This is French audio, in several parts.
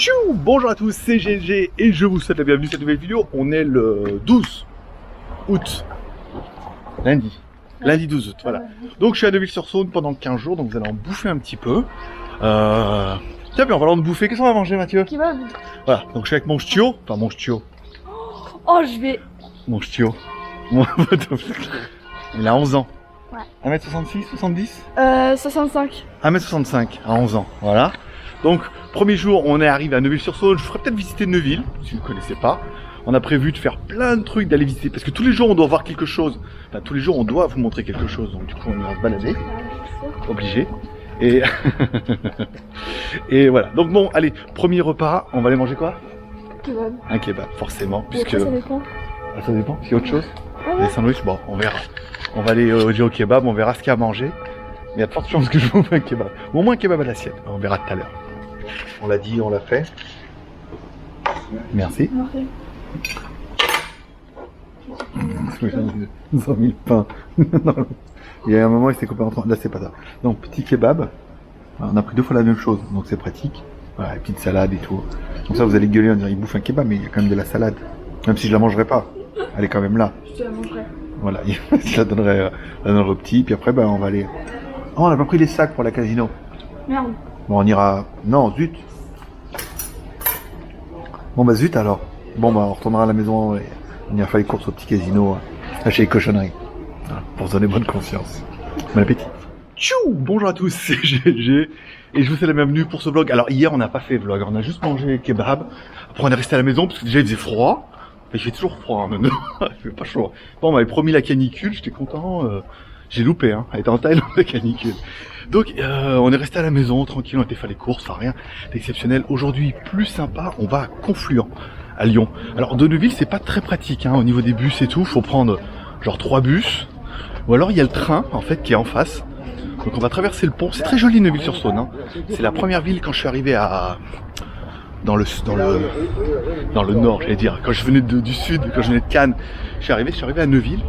Tchou. Bonjour à tous, c'est GLG et je vous souhaite la bienvenue dans cette nouvelle vidéo. On est le 12 août, lundi 12 août, voilà. Donc je suis à Neuville-sur-Saône pendant 15 jours, donc vous allez en bouffer un petit peu. Tiens, puis en parlant de bouffer, qu'est-ce qu'on va manger, Mathieu? Kebab. Voilà, donc je suis avec mon ch'tio, enfin mon ch'tio. Oh, je vais... Mon ch'tio. Il a 11 ans. Ouais. 1m66, 70 65. 1m65 à 11 ans, voilà. Donc, premier jour, on est arrivé à Neuville-sur-Saône. Je ferai peut-être visiter Neuville, si vous ne connaissez pas. On a prévu de faire plein de trucs, d'aller visiter, parce que tous les jours, on doit voir quelque chose. Enfin, tous les jours, on doit vous montrer quelque chose. Donc, du coup, on ira se balader. Obligé. Et... et voilà. Donc bon, allez, premier repas, on va aller manger quoi? Kebab. Un kebab, forcément, Et puisque... après, ça dépend. Ah, ça dépend, s'il y a autre chose? Ah ouais. Des sandwichs, bon, on verra. On va aller au kebab, on verra ce qu'il y a à manger. Mais il y a de fortes chances que je vous fasse un kebab. Ou au moins un kebab à l'assiette, on verra tout à l'heure. On l'a dit, on l'a fait. Merci. Merci. Ils ont mis le pain. Non, il y a un moment, il s'est coupé en trois. Là, c'est pas ça. Donc, petit kebab. On a pris 2 fois la même chose, donc c'est pratique. Voilà, petite salade et tout. Comme ça, vous allez gueuler en disant, il bouffe un kebab, mais il y a quand même de la salade. Même si je la mangerai pas. Elle est quand même là. Je te la mangerai. Voilà, je la donnerai au petit. Puis après, ben, on va aller... Oh, on a pas pris les sacs pour la casino. Merde. Bon, on ira... Non, zut. Bon, bah zut alors. Bon, bah on retournera à la maison et on ira faire les courses au petit casino, acheter les cochonneries. Voilà, pour se donner bonne conscience. Bon appétit. Tchou. Bonjour à tous, c'est GLG et je vous souhaite la bienvenue pour ce vlog. Alors hier, on n'a pas fait vlog, on a juste mangé kebab. Après, on est resté à la maison parce que déjà, il faisait froid. Il fait toujours froid, hein, maintenant. Il fait pas chaud. Bon, on m'avait promis la canicule, j'étais content. J'ai loupé, hein. Elle était en Thaïlande, la canicule. Donc, on est resté à la maison, tranquille, on a été faire les courses, enfin rien d'exceptionnel. Aujourd'hui, plus sympa, on va à Confluent, à Lyon. Alors, de Neuville, c'est pas très pratique, hein, au niveau des bus et tout. Faut prendre, genre, 3 bus. Ou alors, il y a le train, en fait, qui est en face. Donc, on va traverser le pont. C'est très joli, Neuville-sur-Saône, hein. C'est la première ville quand je suis arrivé à... Dans le nord, j'allais dire. Quand je venais du sud, quand je venais de Cannes, je suis arrivé à Neuville.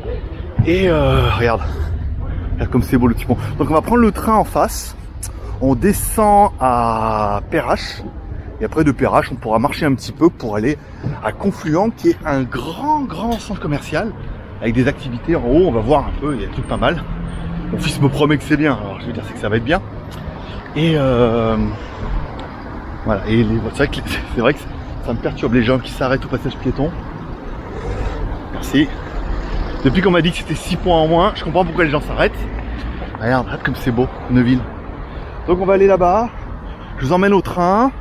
Et regarde comme c'est beau le petit pont. Donc on va prendre le train en face. On descend à Perrache. Et après de Perrache, on pourra marcher un petit peu pour aller à Confluent, qui est un grand centre commercial avec des activités en haut. On va voir un peu, il y a des trucs pas mal. Mon fils me promet que c'est bien. Alors je veux dire, c'est que ça va être bien. Et voilà, et c'est vrai que ça me perturbe les gens qui s'arrêtent au passage piéton. Merci. Depuis qu'on m'a dit que c'était 6 points en moins, je comprends pourquoi les gens s'arrêtent. Regarde comme c'est beau, Neuville. Donc on va aller là-bas. Je vous emmène au train.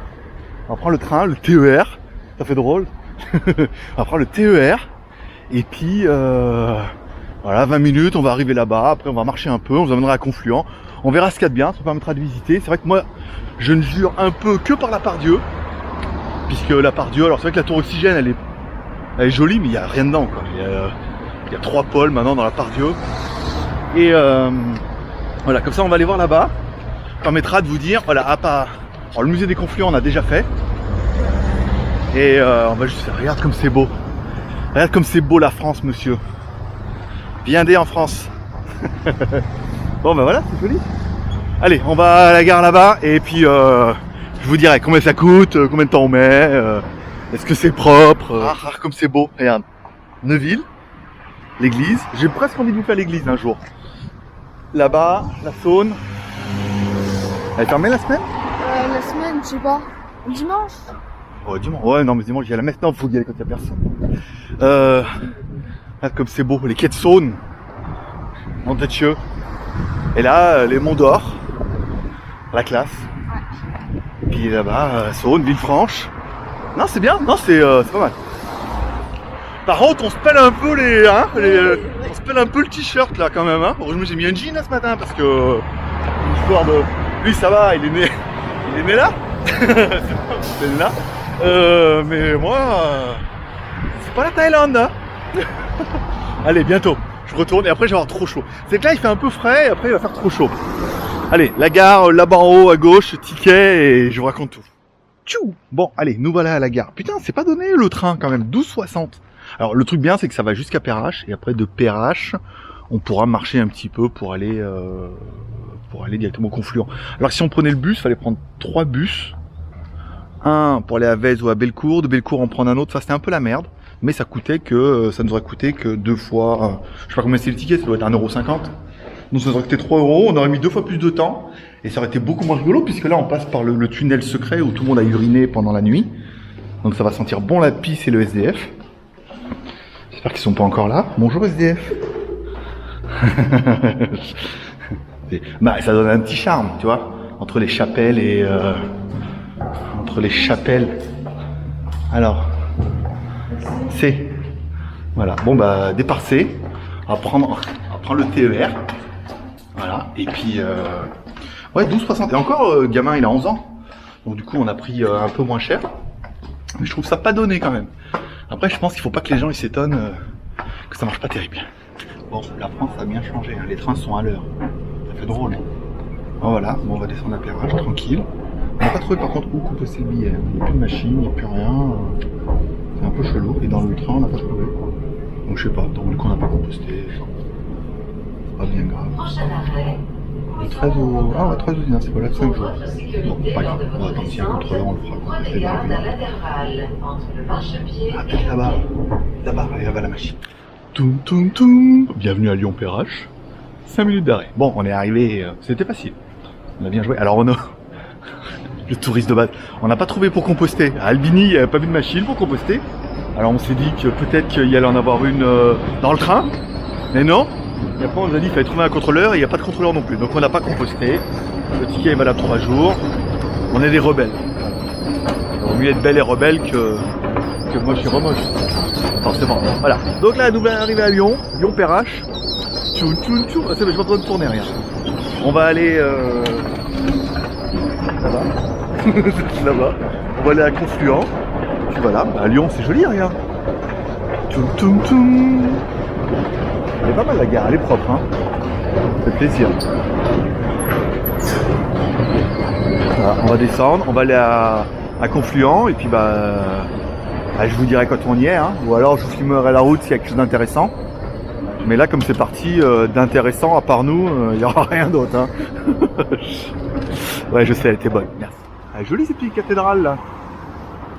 On va prendre le train, le TER. Ça fait drôle. On va prendre le TER. Et puis, voilà, 20 minutes, on va arriver là-bas. Après, on va marcher un peu. On vous emmènera à Confluent. On verra ce qu'il y a de bien. Ça permettra de visiter. C'est vrai que moi, je ne jure un peu que par la Part-Dieu. Puisque la Part-Dieu, alors c'est vrai que la tour Oxygène, elle est jolie, mais il n'y a rien dedans, quoi. Il y a 3 pôles maintenant dans la Part-Dieu. Et voilà, comme ça on va aller voir là-bas. Ça permettra de vous dire, voilà, alors le musée des Confluents on a déjà fait. Et on va juste faire, regarde comme c'est beau. Regarde comme c'est beau la France, monsieur. Viendez en France. Bon ben voilà, c'est joli. Allez, on va à la gare là-bas et puis je vous dirai combien ça coûte, combien de temps on met, est-ce que c'est propre. Ah, comme c'est beau, regarde. Neuville. L'église, j'ai presque envie de vous faire l'église un jour. Là-bas, la Saône. Elle est fermée la semaine? La semaine, je sais pas. Dimanche. Oh, dimanche. Ouais, non, mais dimanche, il y a la messe. Non, faut y aller quand il n'y a personne. Regarde comme c'est beau, les quais de Saône. Montaigne. Et là, les Monts d'Or. La classe. Ouais. Puis là-bas, Saône, Villefranche. Non, c'est bien. Non, c'est pas mal. Par contre, on se pèle un peu on se pèle un peu le t-shirt là quand même, hein. Heureusement j'ai mis un jean là ce matin parce que l'histoire de lui ça va, il est né là. C'est né là. Mais moi c'est pas la Thaïlande, hein. Allez, bientôt. Je retourne et après je vais avoir trop chaud. C'est que là il fait un peu frais et après il va faire trop chaud. Allez, la gare là-bas en haut à gauche, ticket et je vous raconte tout. Tchou. Bon, allez, nous voilà à la gare. Putain, c'est pas donné le train quand même, 12,60. Alors le truc bien c'est que ça va jusqu'à Perrache et après de Perrache on pourra marcher un petit peu pour aller directement au Confluent. Alors si on prenait le bus, il fallait prendre 3 bus un pour aller à Vèze ou à Bellecour, de Bellecour en prendre un autre, ça c'était un peu la merde, mais ça nous aurait coûté que 2 fois, je sais pas combien c'est le ticket, ça doit être 1,50 €. Donc ça nous aurait coûté 3 €, on aurait mis 2 fois plus de temps, et ça aurait été beaucoup moins rigolo, puisque là on passe par le tunnel secret où tout le monde a uriné pendant la nuit. Donc ça va sentir bon la pisse et le SDF. J'espère qu'ils sont pas encore là. Bonjour SDF. Bah ça donne un petit charme, tu vois, entre les chapelles et... entre les chapelles. Alors, c'est... Voilà, bon bah départ C, on va prendre le TER. Voilà, et puis... ouais, 12,60. Et encore, gamin, il a 11 ans. Donc du coup, on a pris un peu moins cher. Mais je trouve ça pas donné quand même. Après, je pense qu'il faut pas que les gens ils s'étonnent que ça marche pas terrible. Bon, la France a bien changé, hein. Les trains sont à l'heure. Ça fait drôle. Hein. Bon, voilà, bon, on va descendre à Perrache, tranquille. On n'a pas trouvé par contre où composter le billet. Il n'y a plus de machine, il n'y a plus rien. C'est un peu chelou. Et dans le train, on n'a pas trouvé. Donc je sais pas, donc du coup on n'a pas composté. C'est pas bien grave. Le 13 au... Ah ouais, 13 au 19, c'est pas là, 5 jours. Bon, pas grave. Bon, attends, s'il y a un contrôleur, on le fera. Ah, peut-être là-bas. Là-bas, allez, là-bas la machine. Toum toum toum. Bienvenue à Lyon-Perrache. 5 minutes d'arrêt. Bon, on est arrivé, c'était facile. On a bien joué. Alors on a... Le touriste de base. On n'a pas trouvé pour composter. À Albigny, il n'y avait pas vu de machine pour composter. Alors on s'est dit que peut-être qu'il y allait en avoir une dans le train. Mais non. Et après on nous a dit qu'il fallait trouver un contrôleur et il n'y a pas de contrôleur non plus. Donc on n'a pas composté. Le ticket est valable 3 jours. On est des rebelles. Il vaut mieux être belle et rebelle que moche et remoche. Forcément. Voilà. Donc là, nous arrivons à Lyon. Lyon-Perrache. Tchoum tchoum tchoum. Ah, c'est bon, je suis pas en train de tourner rien. On va aller là-bas. Là-bas. On va aller à Confluent. Puis voilà, à Lyon c'est joli, regarde. Toum toum toum. Elle est pas mal la gare, elle est propre, hein. Ça fait plaisir. Voilà, on va descendre, on va aller à Confluent et puis je vous dirai quand on y est, hein. Ou alors je vous filmerai la route s'il y a quelque chose d'intéressant. Mais là comme c'est parti d'intéressant, à part nous, il n'y aura rien d'autre, hein. Ouais, je sais, elle était bonne, merci. Elle est jolie ces petites cathédrales là.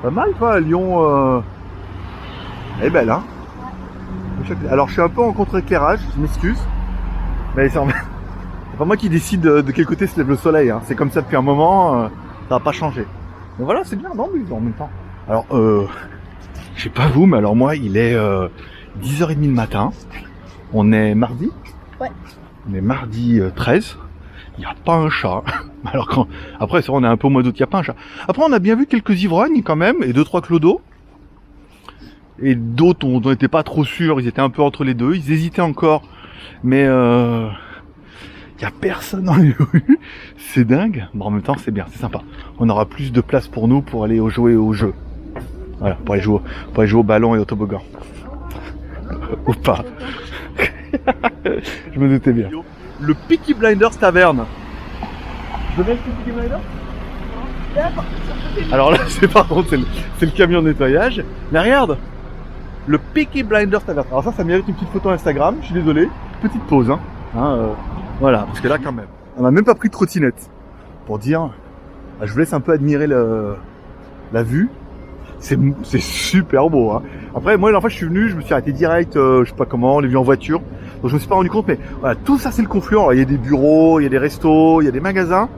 Pas mal, toi, Lyon. Elle est belle, hein. Alors, je suis un peu en contre-éclairage, je m'excuse. Mais c'est pas moi qui décide de quel côté se lève le soleil, hein. C'est comme ça depuis un moment, ça va pas changer. Mais voilà, c'est bien dans en même temps. Alors, je sais pas vous, mais alors moi, il est 10h30 le matin. On est mardi. Ouais. On est mardi 13. Il n'y a pas un chat. Alors après, c'est vrai, on est un peu au mois d'août, il n'y a pas un chat. Après, on a bien vu quelques ivrognes quand même, et 2-3 clodos. Et d'autres, on n'était pas trop sûrs, ils étaient un peu entre les deux, ils hésitaient encore. Mais il n'y a personne dans les rues. C'est dingue. Bon, en même temps, c'est bien, c'est sympa. On aura plus de place pour nous pour aller jouer au jeu. Voilà, pour aller jouer au ballon et au toboggan. Ou pas. Je me doutais bien. Le Peaky Blinders Taverne. Je veux bien le Peaky Blinders ? Alors là, c'est par contre, c'est le camion de nettoyage. Mais regarde, le Peaky Blinders Taverne. Alors ça mérite une petite photo Instagram. Je suis désolé, petite pause, hein. Voilà, parce que là, quand même, on n'a même pas pris de trottinette pour dire. Je vous laisse un peu admirer la vue. C'est super beau, hein. Après, moi, la fois, je suis venu, je me suis arrêté direct, je sais pas comment, on l'a vu en voiture. Donc, je me suis pas rendu compte, mais voilà, tout ça, c'est le Confluent. Alors, il y a des bureaux, il y a des restos, il y a des magasins.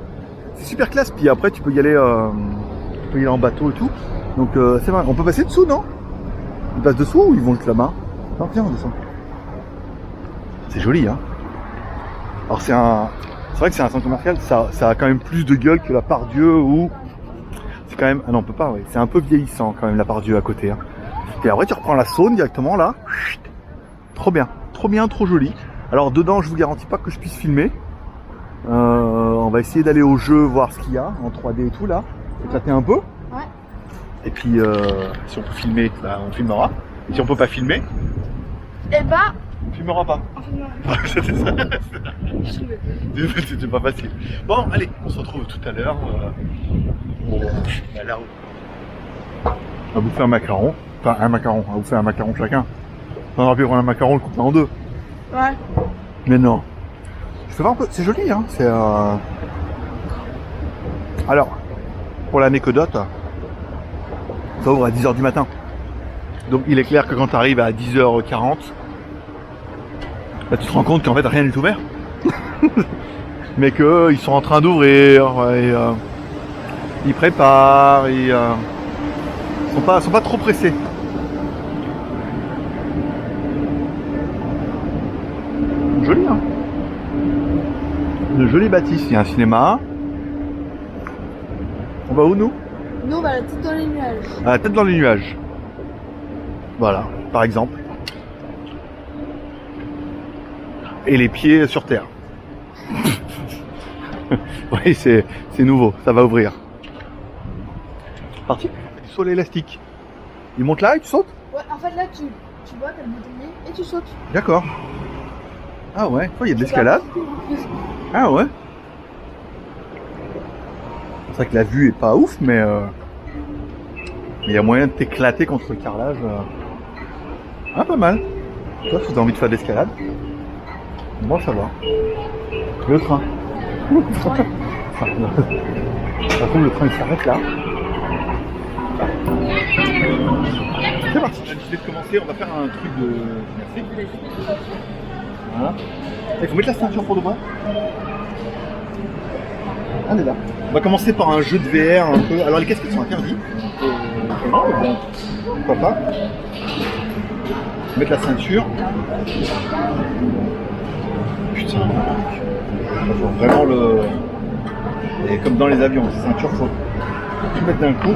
C'est super classe. Puis après, tu peux y aller en bateau et tout. Donc, c'est vrai. On peut passer dessous, non? Ils passent dessous ou ils vont juste là-bas? Non, viens, on descend. C'est joli, hein. Alors, c'est vrai que c'est un centre commercial. Ça a quand même plus de gueule que la Part-Dieu ou. C'est quand même. Ah non, on peut pas, ouais. C'est un peu vieillissant quand même la Part-Dieu à côté, hein. Et après, tu reprends la Saône directement là. Trop bien, trop joli. Alors dedans, je vous garantis pas que je puisse filmer. On va essayer d'aller au jeu, voir ce qu'il y a en 3D et tout là. Éclater un peu. Ouais. Et puis, si on peut filmer, on filmera. Et si on peut pas filmer, on filmera pas. C'était ça. C'était pas facile. Bon, allez, on se retrouve tout à l'heure. Là où on va bouffer un macaron. Enfin, un macaron. On va bouffer un macaron chacun. On aurait pu prendre un macaron, le couper en deux. Ouais. Mais non. Je fais voir un peu. C'est joli, hein. C'est Alors, pour l'anecdote, Ça ouvre à 10h du matin. Donc il est clair que quand tu arrives à 10h40, bah, tu te rends compte qu'en fait rien n'est ouvert. Mais qu'ils sont en train d'ouvrir et ils préparent et sont pas trop pressés. Joli hein. Une jolie bâtisse, il y a un cinéma. On va où nous? Nous, on va la tête dans les nuages. À la tête dans les nuages. Voilà, par exemple. Et les pieds sur terre. Oui, c'est nouveau, ça va ouvrir. Parti. Saut élastique. Il monte là et tu sautes? Ouais, en fait, là, tu vois, t'as le boutonnier et tu sautes. D'accord. Ah ouais, il y a de l'escalade. Ah ouais. C'est vrai que la vue est pas ouf, mais il y a moyen de t'éclater contre le carrelage. Ah, pas mal. Toi, si t'as envie de faire de l'escalade, moi ça va. Le train. Par contre, le train il s'arrête là. C'est parti. Je vais commencer, on va faire un truc de. Merci. Voilà. Il faut mettre la ceinture pour de vrai. On est là. On va commencer par un jeu de VR un peu. Alors les casques sont interdits. Bon, pourquoi pas. Mettre la ceinture. Putain. Faut vraiment le. Et comme dans les avions, la ceinture faut tout mettre d'un coup.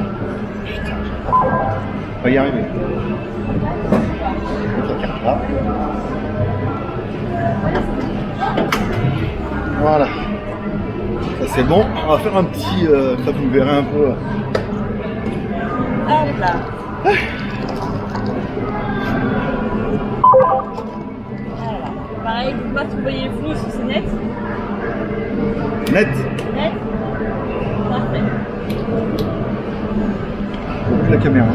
Putain, on va y arriver. Mettre la carte là. Voilà. Ça c'est bon. On va faire un petit. Ça vous verrez un peu. Hop là. Voilà. Pareil, vous pas vous voyez flou si c'est net. Net. Net. Parfait. Je vois plus la caméra.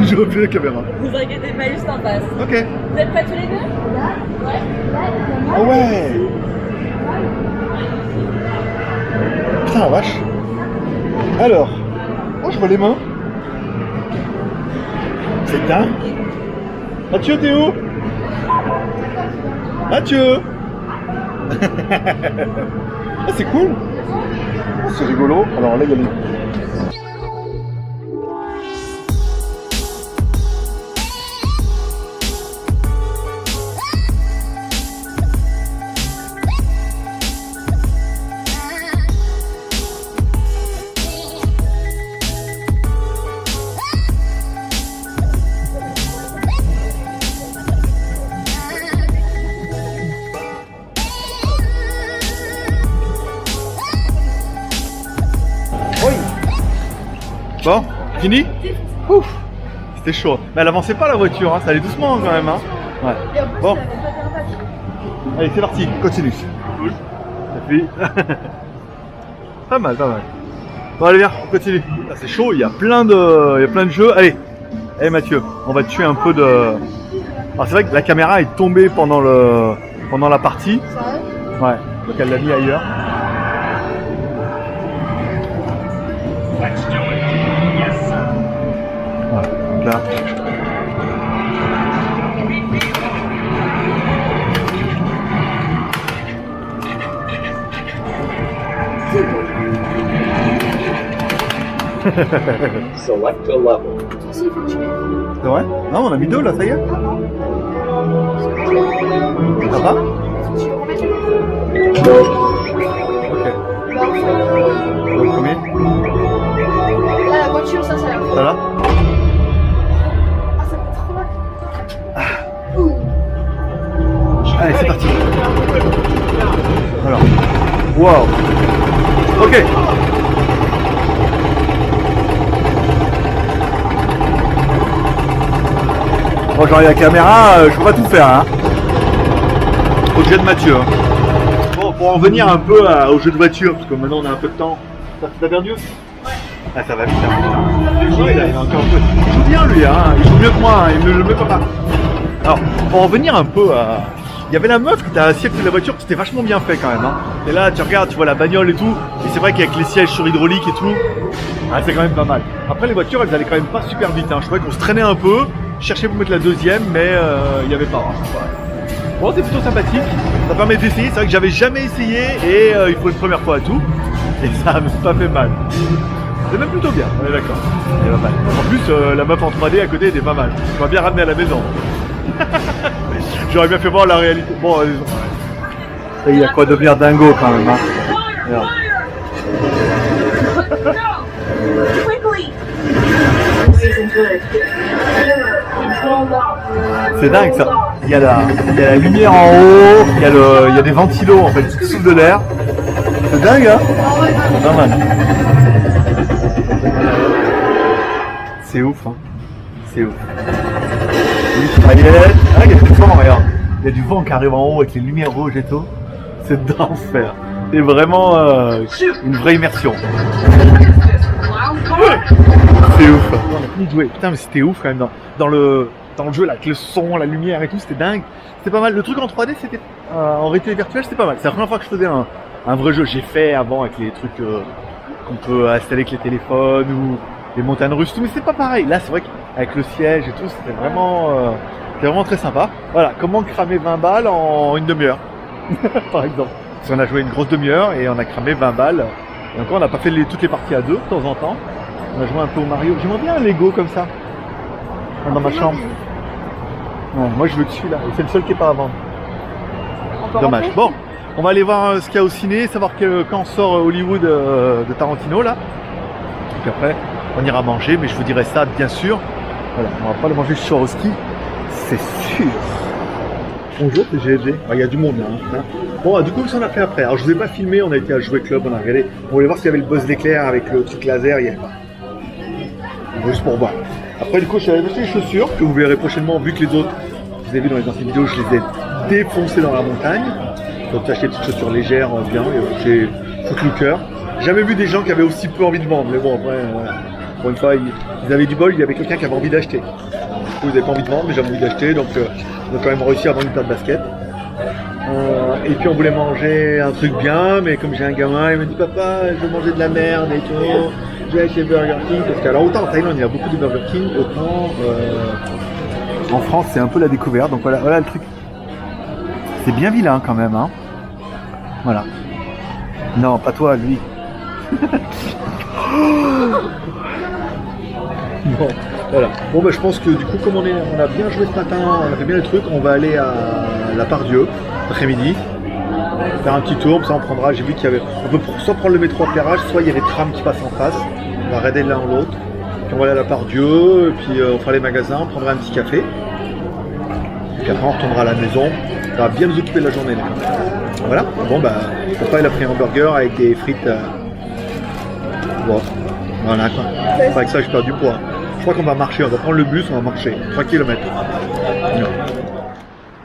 Je vois plus la caméra. Vous inquiétez pas, juste en face. Ok. Vous êtes prêts tous les deux? Ouais. Ah ouais. Putain la vache. Alors. Oh je vois les mains. C'est dingue. Mathieu t'es où? Mathieu. Ah c'est cool. Oh, c'est rigolo. Alors là il y a les... Bon, fini? Ouf, c'était chaud. Mais elle avançait pas la voiture, hein. Ça allait doucement quand même. Hein. Ouais. Et en plus, Bon. elle avait pas d'impact. Allez, c'est parti, continue. Cool. Ça fait. Pas mal, pas mal. Bon, allez, viens, on continue. Ah, c'est chaud, il y a plein de jeux. Allez, Mathieu, on va tuer un peu de. Alors, c'est vrai que la caméra est tombée pendant la partie. Sérieux? Ouais, donc elle l'a mis ailleurs. Voilà, donc là. Select a level. Si, il faut tuer. C'est vrai? Non, on a mis deux là, ça y est. Ça va? Ok. Bah, on fait Le premier? Là, la voiture, ça a l'air. Ça va? Ah, ça fait trop mal. Allez, c'est parti. Alors. Wow. Ok. Bon, j'aurai la caméra, je peux pas tout faire. Hein. Faut que j'aide Mathieu. Hein. Bon, pour en venir un peu au jeu de voiture, parce que maintenant on a un peu de temps. T'as perdu aussi? Ouais. Ah, ça va vite. Hein. Ouais, il a encore un peu. Il joue bien lui, hein. Il joue mieux que moi, hein. Il me le met pas mal. Alors, pour en venir un peu Il y avait la meuf qui était assise à côté de la voiture, c'était vachement bien fait quand même. Hein. Et là, tu regardes, tu vois la bagnole et tout. Et c'est vrai qu'avec les sièges sur hydraulique et tout, ah, c'est quand même pas mal. Après, les voitures, elles allaient quand même pas super vite. Hein. Je trouvais qu'on se traînait un peu. Je cherchais pour mettre la deuxième, mais il n'y avait pas. Hein. Bon, c'est plutôt sympathique. Ça permet d'essayer. C'est vrai que j'avais jamais essayé et il faut une première fois à tout. Et ça n'a pas fait mal. C'est même plutôt bien, on est d'accord. C'est pas mal. En plus, la map en 3D à côté était pas mal. On va bien ramener à la maison. J'aurais bien fait voir la réalité. Bon, il y a quoi devenir dingo quand même. Hein. Regarde. C'est dingue ça. Il y a la lumière en haut, il y a des ventilos en fait qui soufflent de l'air. C'est dingue hein. C'est pas mal. C'est ouf hein. C'est ouf. Ah, il y a du vent, regarde. Il y a du vent qui arrive en haut avec les lumières rouges et tout. C'est d'enfer. C'est vraiment une vraie immersion. C'est ouf. On a fini de jouer. Putain mais c'était ouf quand même dans le jeu là, avec le son, la lumière et tout, c'était dingue. C'était pas mal. Le truc en 3D c'était en réalité virtuelle, c'était pas mal. C'est la première fois que je faisais un vrai jeu. J'ai fait avant avec les trucs qu'on peut installer avec les téléphones ou les montagnes russes, tout, mais c'est pas pareil. Là c'est vrai qu'avec le siège et tout, c'était vraiment très sympa. Voilà, comment cramer 20 balles en une demi-heure par exemple. Parce qu'on a joué une grosse demi-heure et on a cramé 20 balles. Et encore on n'a pas fait toutes les parties à deux de temps en temps. On a joué un peu au Mario. J'aimerais bien un Lego comme ça dans ma chambre. Ouais, moi je veux que celui-là, et c'est le seul qui est pas à vendre. Dommage. Bon, on va aller voir ce qu'il y a au ciné, savoir quand sort Hollywood de Tarantino là. Et puis après, on ira manger, mais je vous dirai ça bien sûr. Voilà, on va pas le manger ce soir au ski, c'est sûr. Bonjour, c'est GLG. Il y a du monde là. Hein. Bon, du coup, ça on a fait après. Alors je vous ai pas filmé, on a été à Jouer Club, on a regardé. On voulait voir s'il y avait le buzz d'éclair avec le truc laser, il n'y avait pas. Juste pour voir. Après, du coup, je suis allé acheter les chaussures que vous verrez prochainement, vu que les autres, vous avez vu dans les anciennes vidéos, je les ai défoncées dans la montagne. Donc, j'ai acheté des petites chaussures légères, bien, chez Footlooker. J'ai jamais vu des gens qui avaient aussi peu envie de vendre, mais bon, après, pour une fois, ils avaient du bol, il y avait quelqu'un qui avait envie d'acheter. Du coup, vous n'avez pas envie de vendre, mais j'avais envie d'acheter, donc on a quand même réussi à vendre une paire de baskets. Et puis, on voulait manger un truc bien, mais comme j'ai un gamin, il me dit papa, je veux manger de la merde et tout. Je vais chez Burger King, parce qu'alors autant en Thaïlande il y a beaucoup de Burger King, autant en France c'est un peu la découverte, donc voilà le truc. C'est bien vilain quand même, hein. Voilà. Non, pas toi, lui. Bon, voilà. Bon bah je pense que du coup comme on a bien joué ce matin, on a fait bien le truc, on va aller à la Part-Dieu, après-midi. Faire un petit tour, ça on prendra, j'ai vu qu'il y avait, on peut soit prendre le métro à Perrage, soit il y a des trams qui passent en face, on va raider l'un ou l'autre, puis on va aller à la Part-Dieu, puis on fera les magasins, on prendra un petit café, et puis après on retournera à la maison, ça va bien nous occuper de la journée là. Voilà, bon bah, papa il a pris un hamburger avec des frites, bon, voilà quoi, avec ça je perds du poids, je crois qu'on va marcher, on va prendre le bus, on va marcher, 3 km.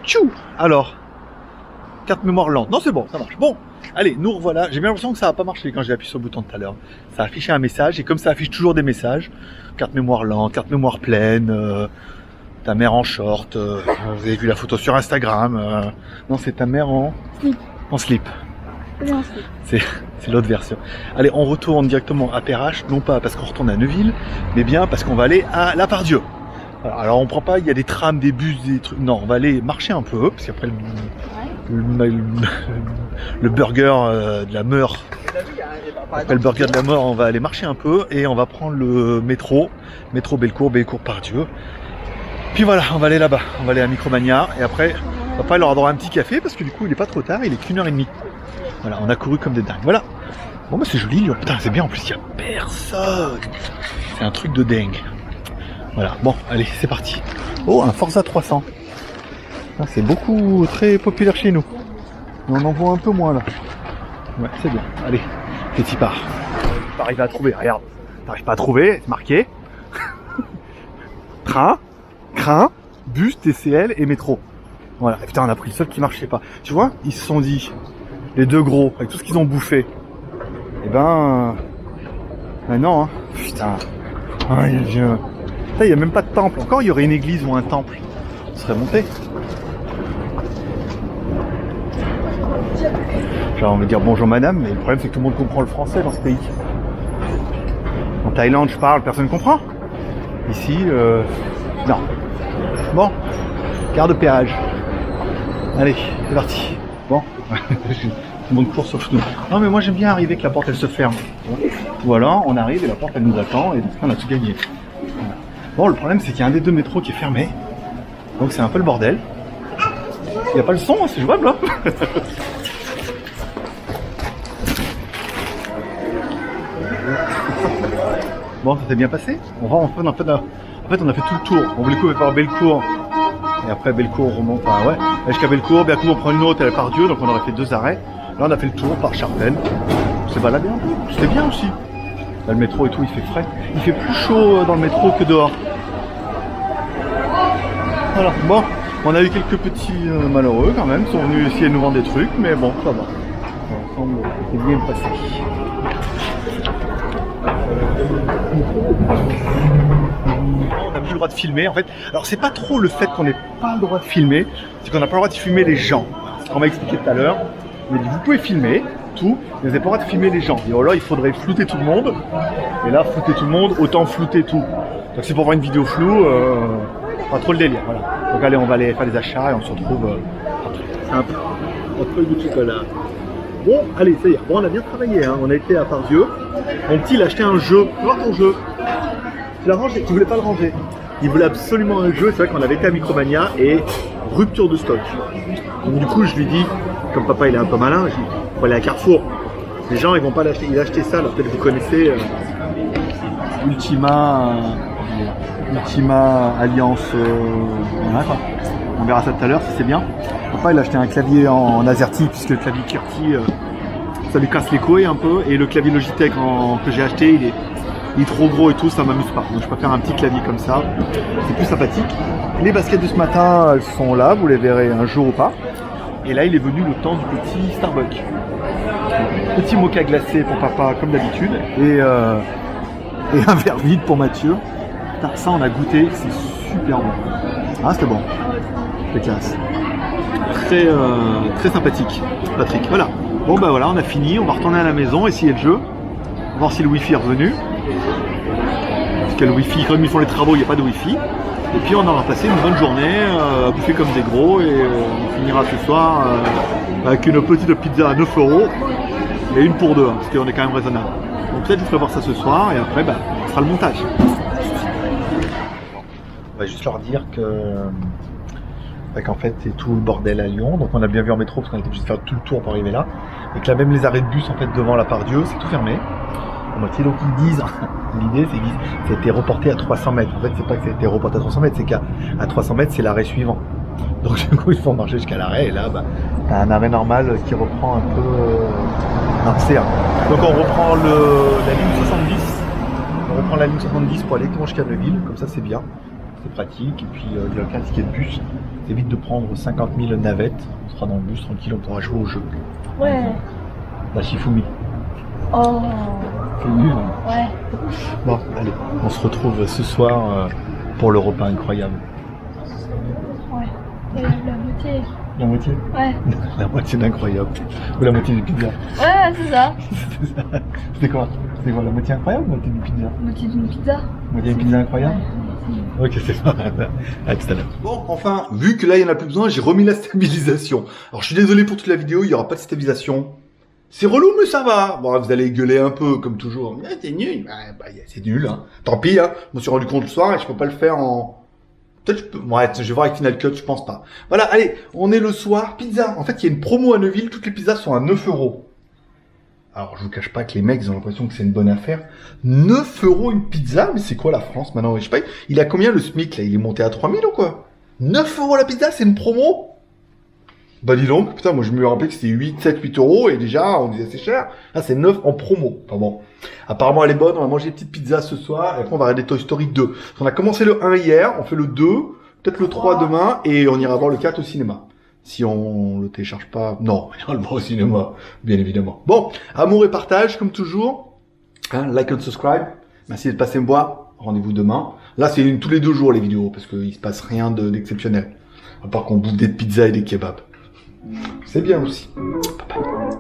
Tchou. Alors carte mémoire lente. Non, c'est bon, ça marche. Bon, allez, nous revoilà. J'ai bien l'impression que ça n'a pas marché quand j'ai appuyé sur le bouton tout à l'heure. Ça a affiché un message et comme ça affiche toujours des messages, carte mémoire lente, carte mémoire pleine, ta mère en short, vous avez vu la photo sur Instagram. Non, c'est ta mère en slip. En slip. C'est l'autre version. Allez, on retourne directement à Perrage, non pas parce qu'on retourne à Neuville, mais bien parce qu'on va aller à la Part-Dieu. Alors on prend pas, il y a des trams, des bus, des trucs. Non, on va aller marcher un peu, parce qu'après le burger de la mort. Après le burger de la mort, on va aller marcher un peu et on va prendre le métro Bellecour Part-Dieu. Puis voilà, on va aller là-bas, on va aller à Micromania et après, papa il aura droit à un petit café parce que du coup il est pas trop tard, il est qu'1h30. Voilà, on a couru comme des dingues. Voilà. Bon bah c'est joli, Lyon. Putain, c'est bien en plus, il y a personne. C'est un truc de dingue. Voilà, bon, allez, c'est parti. Oh, un Forza 300. C'est beaucoup, très populaire chez nous. Mais on en voit un peu moins là. Ouais, c'est bien. Allez, petit part. T'arrives à trouver, regarde. T'arrives pas à trouver, c'est marqué. Train, bus, TCL et métro. Voilà, et putain, on a pris le seul qui marchait pas. Tu vois, ils se sont dit, les deux gros, avec tout ce qu'ils ont bouffé. Et ben non, hein. Putain. Oh, il n'y a même pas de temple. Encore, il y aurait une église ou un temple. On serait monté. Genre, on veut dire bonjour madame, mais le problème c'est que tout le monde comprend le français dans ce pays. En Thaïlande, je parle, personne ne comprend. Ici, non. Bon, gare de péage. Allez, c'est parti. Bon, tout le monde court sauf nous. Non mais moi j'aime bien arriver que la porte elle se ferme. Ou alors on arrive et la porte elle nous attend et dans ce cas on a tout gagné. Voilà. Bon, le problème c'est qu'il y a un des deux métros qui est fermé. Donc c'est un peu le bordel. Il n'y a pas le son, hein, c'est jouable là. Bon, ça s'est bien passé. En fait, on a fait tout le tour. On voulait couper par Bellecour. Et après Bellecour, on remonte jusqu'à Bellecour. Bientôt on prend une autre, elle est par Dieu, donc on aurait fait 2 arrêts. Là, on a fait le tour par Charpennes. On s'est baladé un peu. C'était bien aussi. Là, le métro et tout, il fait frais. Il fait plus chaud dans le métro que dehors. Voilà. Bon, on a eu quelques petits malheureux quand même. Ils sont venus essayer de nous vendre des trucs, mais bon, ça va. Ensemble, c'est bien passé. On n'a plus le droit de filmer en fait. Alors c'est pas trop le fait qu'on n'ait pas le droit de filmer, c'est qu'on n'a pas le droit de filmer les gens. Ce qu'on m'a expliqué tout à l'heure, on m'a dit vous pouvez filmer tout, mais vous n'avez pas le droit de filmer les gens. Et alors là il faudrait flouter tout le monde. Et là flouter tout le monde, autant flouter tout. Donc c'est pour voir une vidéo floue, pas trop le délire. Voilà. Donc allez, on va aller faire les achats et on se retrouve après. C'est un peu de chocolat. Bon, allez, ça y est. Bon, on a bien travaillé, hein. On a été à Pardieu. Mon petit, il a acheté un jeu. Tu vois ton jeu? Tu l'as rangé? Tu voulais pas le ranger? Il voulait absolument un jeu. C'est vrai qu'on avait été à Micromania et rupture de stock. Donc du coup, je lui dis, comme papa il est un peu malin, je dis, faut aller à Carrefour. Les gens, ils vont pas l'acheter. Il a acheté ça, là, peut-être vous connaissez Ultima Alliance. Voilà, quoi. On verra ça tout à l'heure si c'est bien. Papa il a acheté un clavier en AZERTY puisque le clavier QWERTY ça lui casse les couilles un peu et le clavier Logitech que j'ai acheté il est trop gros et tout, ça m'amuse pas. Donc je préfère un petit clavier comme ça, c'est plus sympathique. Les baskets de ce matin elles sont là, vous les verrez un jour ou pas. Et là il est venu le temps du petit Starbucks. Petit mocha glacé pour papa comme d'habitude et un verre vide pour Mathieu. Putain, ça on a goûté, c'est super bon. Ah c'était bon. C'est classe. Très sympathique, Patrick. Voilà. Bon bah voilà, on a fini. On va retourner à la maison, essayer le jeu, voir si le wifi est revenu. Parce que le wifi, comme ils font les travaux, il n'y a pas de wifi. Et puis on aura passé une bonne journée, à bouffer comme des gros, et on finira ce soir avec une petite pizza à 9 € et une pour deux, hein, parce qu'on est quand même raisonnable. Donc peut-être je vous ferai voir ça ce soir, et après bah, ce sera le montage. On va juste leur dire qu'en fait c'est tout le bordel à Lyon, donc on a bien vu en métro parce qu'on était obligé de faire tout le tour pour arriver là, et que là même les arrêts de bus en fait devant la Pardieu c'est tout fermé à moitié, donc ils disent, l'idée c'est que ça a été reporté à 300 mètres, en fait c'est pas que ça a été reporté à 300 mètres, c'est qu'à 300 mètres c'est l'arrêt suivant, donc du coup ils font marcher jusqu'à l'arrêt, et là bah, t'as un arrêt normal qui reprend un peu, non c'est un, donc on reprend la ligne 70, on reprend la ligne 70 pour aller jusqu'à Neuville, comme ça c'est bien. C'est pratique, et puis il n'y a aucun ticket de bus. C'est vite de prendre 50 000 navettes. On sera dans le bus tranquille, on pourra jouer au jeu. Ouais. La Shifumi. Oh. C'est nul. Hein. Ouais. Bon, allez, on se retrouve ce soir pour le repas incroyable. Ouais. Et la moitié. La moitié? Ouais. La moitié d'incroyable. Ou la moitié du pizza. Ouais, c'est ça. C'était quoi? C'était quoi? La moitié incroyable ou la moitié du pizza? Moitié d'une pizza. Moitié d'une pizza incroyable? Ok, c'est pas à tout à l'heure. Bon, enfin, vu que là, il n'y en a plus besoin, j'ai remis la stabilisation. Alors, je suis désolé pour toute la vidéo, il n'y aura pas de stabilisation. C'est relou, mais ça va. Bon, vous allez gueuler un peu, comme toujours. Ah, c'est nul. Bah, c'est nul, hein. Tant pis, hein. Je me suis rendu compte le soir et je peux pas le faire en... Peut-être je peux... Ouais, je vais voir avec Final Cut, je pense pas. Voilà, allez, on est le soir. Pizza. En fait, il y a une promo à Neuville. Toutes les pizzas sont à 9 €. Alors, je vous cache pas que les mecs, ils ont l'impression que c'est une bonne affaire. 9 € une pizza? Mais c'est quoi la France maintenant? Je sais pas. Il a combien le SMIC là? Il est monté à 3000 ou quoi? 9 € la pizza, c'est une promo? Bah dis donc, putain, moi je me rappelais que c'était 8 € et déjà, on disait c'est cher. Là, c'est 9 en promo. Enfin bon. Apparemment, elle est bonne. On va manger des petites pizzas ce soir et après, on va regarder Toy Story 2. On a commencé le 1 hier, on fait le 2, peut-être le 3 demain et on ira voir le 4 au cinéma. Si on le télécharge pas... Non, on ira le voir au cinéma, bien évidemment. Bon, amour et partage, comme toujours. Hein, like and subscribe. Merci de passer me voir. Rendez-vous demain. Là, c'est tous les 2 jours, les vidéos, parce qu'il se passe rien d'exceptionnel. À part qu'on bouffe des pizzas et des kebabs. C'est bien aussi. Bye bye.